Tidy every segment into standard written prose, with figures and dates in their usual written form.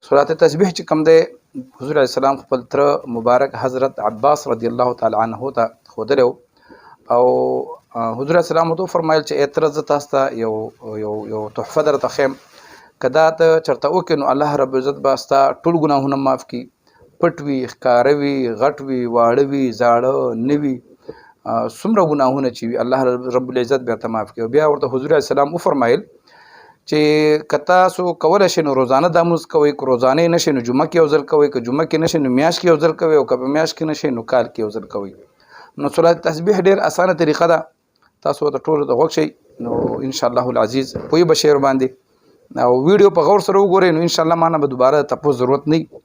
صلات تسبیح چې کوم دی حضور علیه السلام خپل تر مبارک حضرت عباس رضی الله تعالی عنه ته ښودلی او حضور علیه السلام ورته وفرمایل چې ای تره زه تاسو ته یو تحفه درته ښیم که دا ته چېرته وکړې نو الله رب العزت به ستا ټول ګناهونه معاف کړي پټ وي ښکاره وي غټ وي واړه وي زاړه نه وي څومره ګناهونه چې وي الله رب العزت به ورته معاف کړي. بیا ورته حضور علیه السلام وفرمایل چې که تاسو کولی شئ نو روزانه دا لمونځ کوئ، که روزانه یې نه شئ نو جمعه کې یو ځل کوئ، که جمعه کې نه شئ نو میاشت کې یو ځل کوئ، او که په میاشت کې نه شئ نو کال کې یو ځل کوئ. نو صلات تسبیح ډېر اسانه طریقه ده، تاسو ورته ټولو ته غوږ شئ نو انشاءالله العزیز پوه به شئ ورباندې او ویډیو په غور سره وګورئ نو انشاءالله ما نه به دوباره تپوس ضرورت نه وي.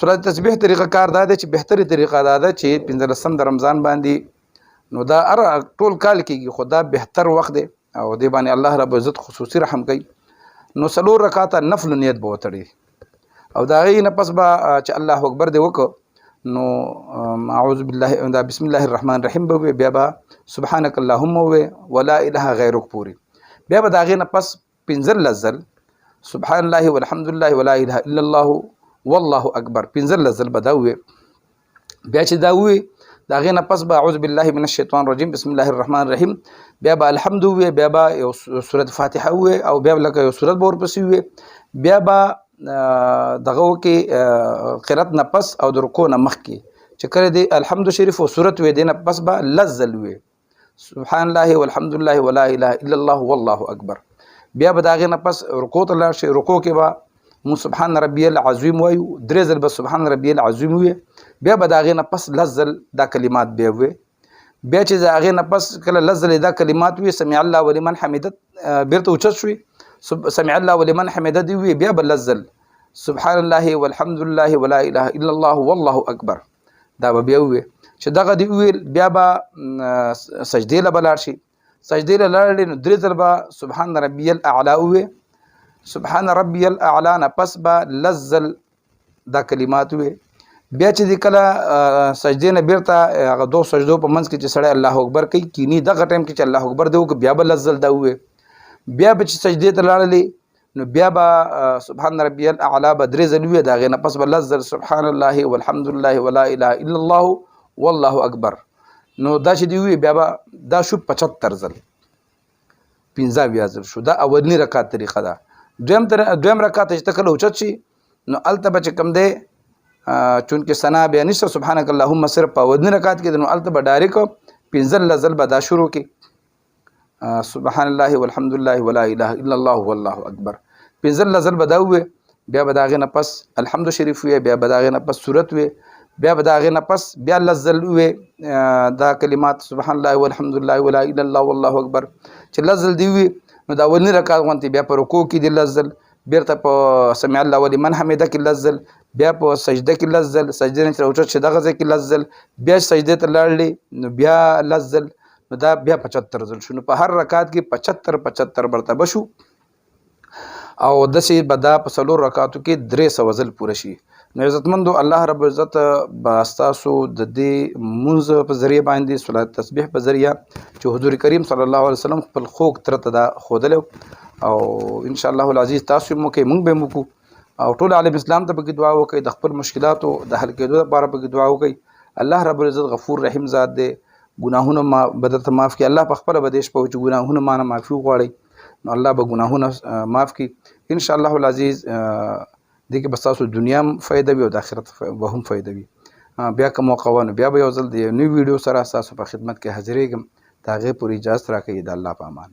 صلات تسبیح طریقه کار دا دی چې بهتري طریقه دا ده چې 15 د رمضان باندې نو دا ټول کال کېږي خو دا بهتر وخت دی او دې باندې الله رب عزت خصوصي رحم کوي. نو 4 رکعاته نفل نیت به وتړي او د هغې نه پس به چې الله اکبر دې وکړو نو اعوذ بالله دا بسم الله الرحمن الرحیم به ووایې، بیا به سبحانک اللهم ووایې ولا اله غیرک پورې، بیا به د هغې نه پس 15 ځل سبحان الله والحمد لله ولا اله الا الله والله اکبر 15 ځل به دا ووایې. بیا چې دا ووایې د هغې نه پس به اعوذ بالله من الشیطان الرجیم بسم الله الرحمن الرحیم، بیا به الحمد ووایې، بیا به یو سورت فاتحه ووایې او بیا لکه یو سورت به ورپسې ووایې، بیا به دغه وکړې قرات نه پس او د رکوع نه مخکې چې کله دې الحمد شریف او سورت ووایې دې نه پس به 10 ځل ووایې سبحان الله والحمد لله ولا اله الا الله والله اکبر. بیا به د هغې نه پس رکوع ته لاړ شئ، رکوع کې به مو سبحان ربي العظیم وایو، 3 ځل به سبحان ربي العظیم ووایې، بیا به د هغې نه پس 10 ځل دا کلمات بیا ووایې. بیا چې د هغې نه پس کله 10 ځلې دا کلمات ووایې سمع الله ولمن حمده بیرته اوچت شوې سمع الله ولمن حمده دې ووایې، بیا به 10 ځل سبحان الله والحمد لله ولا اله الا الله والله اکبر دا به بیا ووایې. چې دغه دې وویل بیا به سجدې له به لاړ شي، سجدې له لاړې نو 3 ځل به سبحان ربي الاعلی ووایې، سبحان ربي الاعلی نه پس به 10 ځل دا کلمات ووایې. بیا چې دې کله سجدې نه بیرته هغه 2 سجدو په منځ کې چې سړی الله اکبر کوي کینی دغه ټایم کې چې الله اکبر دې وکړي بیا به 10 ځل دا ووایې. بیا به چې سجدې ته لاړلې نو بیا به سبحان ربي الاعلی به 3 ځل ووایې، د هغې نه پس به 10 ځل سبحان الله والحمد لله ولا اله الا الله والله اکبر. نو دا چې دې ووایې بیا به دا شو 75 ځل 15 ځل شو. دا اولنی رکعت طریقه ده. دویم رکعت چې ته کله اوچت شي نو هلته به چې کوم دی چونکې ثنا بیا نشته سبحانک اللهم صرف په اولني رکعت کې نو هلته به ډایرکټ 15 ځل به دا شروع کړي سبحان الله والحمد لله ولا اله الا الله والله اکبر 15 ځل به دا ووایې. بیا به د هغې نه پس الحمد شریف ووایې، بیا به د هغې نه پس سورت ووایې، بیا به د هغې نه پس بیا 10 ځل ووایې دا کلمات سبحان الله والحمد لله ولا اله الا الله والله اکبر. چې 10 ځل دې ووایې نو د اولني رکعت غوندې بیا په رکوع کې دې 10 ځل، بیرته په سمع الله ولمن حمده کې 10 ځل، بیا په سجده کې 10 ځل، سجدې نه چې راوچت شي دغه ځای کې 10 ځل، بیا سجدې ته لاړلې نو بیا 10 ځل، نو دا بیا 75 ځل شو. نو په هر رکعت کې 75 مرتبه شو او داسې به دا په 4 رکعتو کې 300 ځل پوره شي. نو عزتمندو الله رب عزت به ستاسو د دې مونځ په ذریعه باندې صلات تسبیح په ذریعه چې حضور کریم صلی الله علیه وسلم خپل خوږ تره ته دا ښودلی او انشاءالله العزیز تاسو یې وکړئ موږ به یې وکړو او ټول عالم اسلام ته پکې دعا وکړئ، د خپل مشکلاتو د حل کېدو لپاره پکې دعا وکړئ. الله رب العزت غفور رحیم ذات دی، ګناهونه به درته معاف کړي. الله په خپله به دې شپه چې ګناهونه ما نه معافي وغواړئ نو الله به ګناهونه معاف کړي انشاءالله العزیز. دې کې به ستاسو دنیا هم فایده وي او د آخرت به هم فایده وي. بیا که موقع وه نو بیا به یو ځل د یو نوي ویډیو سره ستاسو په خدمت کې حاضرېږم. د هغې پورې اجازت راکوي. د الله په امان.